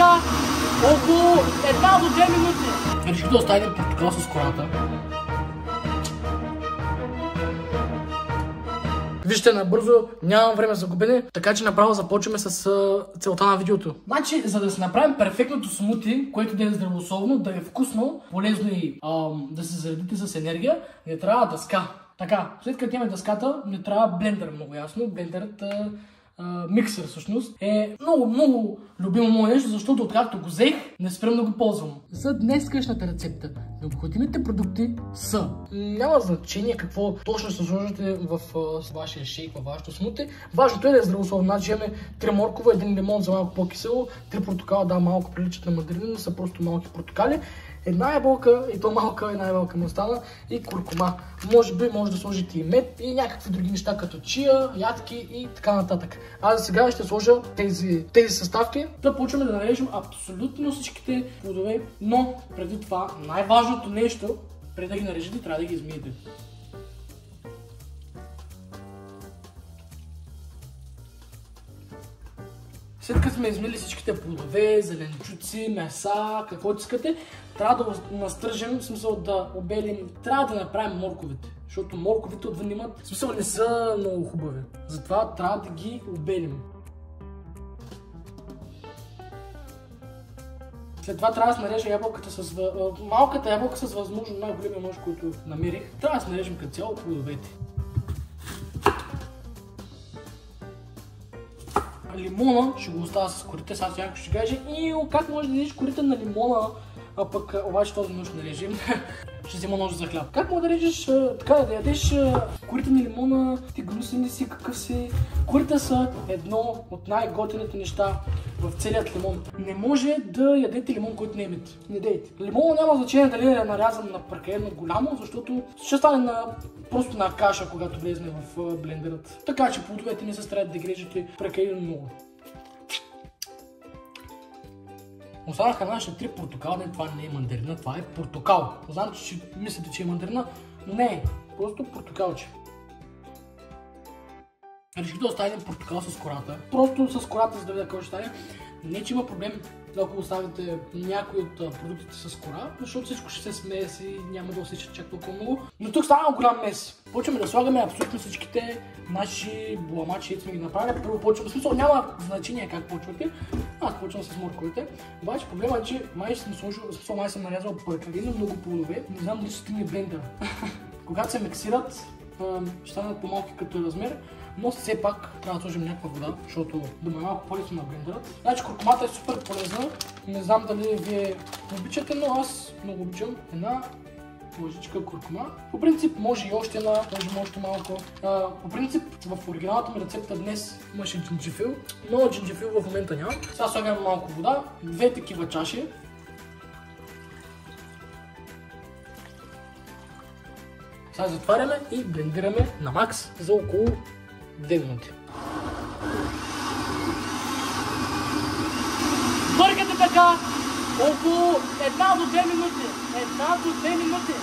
така около 1 до 2 минути. Реших да оставим портокал с кората. Вижте, набързо, нямам време за губене, така че направо започваме с целта на видеото. Значи, за да си направим перфектното смути, което да е здравословно, да е вкусно, полезно и да се заредите с енергия, не трябва дъска. Така, след като имаме дъската, не трябва блендър, много ясно. Блендърът, миксер всъщност, е много любимо мое нещо, защото откакто го взех, не спрем да го ползвам. За днескашната рецепта необходимите продукти са... Няма значение какво точно ще сложите в вашия шейк, във вашето смути. Важното е да е здравословно. Значи имаме 3 моркова, 1 лимон за малко по-кисело, 3 портокала, да, малко приличат на мандарини, но са просто малки портокали. Една ябълка, и то малка, една ябълка ми остана, и куркума. Може би може да сложите и мед и някакви други неща, като чия, ядки и така нататък. Аз сега ще сложа тези съставки. Да почваме да нарежем абсолютно всичките плодове, но преди това най-важното нещо, преди да ги нарежете, трябва да ги измиете. След като сме измили всичките плодове, зеленчуци, меса, каквото искате, трябва да настържим, в смисъл да обелим, трябва да направим морковите, защото морковите отвън имат, в смисъл не са много хубави, затова трябва да ги обелим. След това трябва да се нарежа ябълката с... малката ябълка с възможно най-големия нож, който намерих. Трябва да се нарежем като цяло плодовете. Лимона ще го оставя с корите, сега някой ще каже, как може да ядеш корите на лимона, а пък обаче този нож не режим. Ще взема нож за хляб. Как може да режеш така, да ядеш корите на лимона, ти гнусен ли си, какъв си? Корите са едно от най-готините неща в целият лимон. Не може да ядете лимон, който не е мит. Не дейте. Лимона няма значение дали е нарязан на прекалено голямо, защото ще стане просто на каша, когато влезне в блендерът. Така че плодовете не се стараят да ги режете прекалено много. Останаха нашите 3 портокала. Не, това не е мандарина, това е портокал. Знам, че мислите, че е мандарина, но не е. Просто портокалче. Реших да оставим портокал с кората. Просто с кората, за да видя какво ще стане. Не, че има проблем, ако оставите някои от продуктите с кора, защото всичко ще се смеси и няма да усещат чак толкова много. Но тук става голям мес. Почваме да слагаме абсолютно всичките наши буламачи, които сме ги направили. Първо почваме, в смисъл няма значение как почвате. Аз почвам с морковите. Обаче проблема е, че май съм нарязал прекалено много плодове. Не знам дали ще стигне блендър. Когато се миксират, ще станат по-малки като размер. Но все пак трябва да сложим някаква вода, защото да ме е малко по-лесно на блендера. Значи куркумата е супер полезна. Не знам дали вие обичате, но аз много обичам една лъжичка куркума. По принцип може и още една, може още малко. По принцип в оригиналната ми рецепта днес имаше джинджифил, но джинджифил в момента няма. Сега слагам малко вода, 2 такива чаши. Сега затваряме и блендираме на макс за около 2 минути. Бъркате така около 1 до 2 минути. 1 до 2 минути.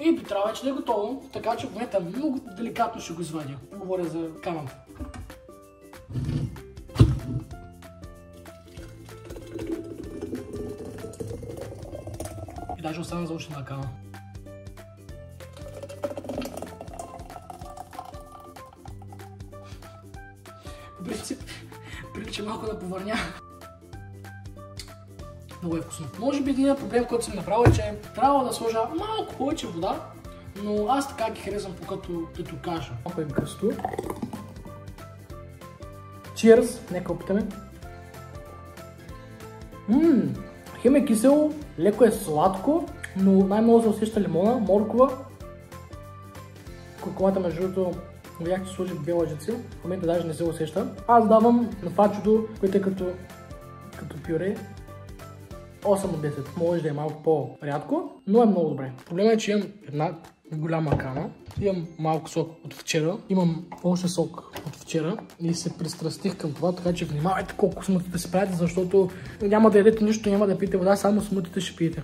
И би трябва вече да е готово, така че в момента много деликатно ще го извадя. Говоря за камък. И даже остана за още на кана. В принцип, прилича малко на повърня. Много е вкусно. Може би един проблем, който съм направил е, че трябва да сложа малко повече вода, но аз така ги харесвам като каша. Малко е гъсто. Cheers! Нека опитаме. Хем е кисело, леко е сладко, но най-много се усеща лимона, моркова. Куркумата между другото видях, че сложих 2 лъжици. В момента даже не се усеща. Аз давам на това чудо, което е като пюре, 8 от 10. Може да е малко по-рядко, но е много добре. Проблемът е, че имам една голяма кана. Имам малко сок от вчера. Имам още сок от вчера и се пристрастих към това, така че внимавайте колко смутите си правите, защото няма да ядете нищо, няма да пиете вода, само смутите ще пиете.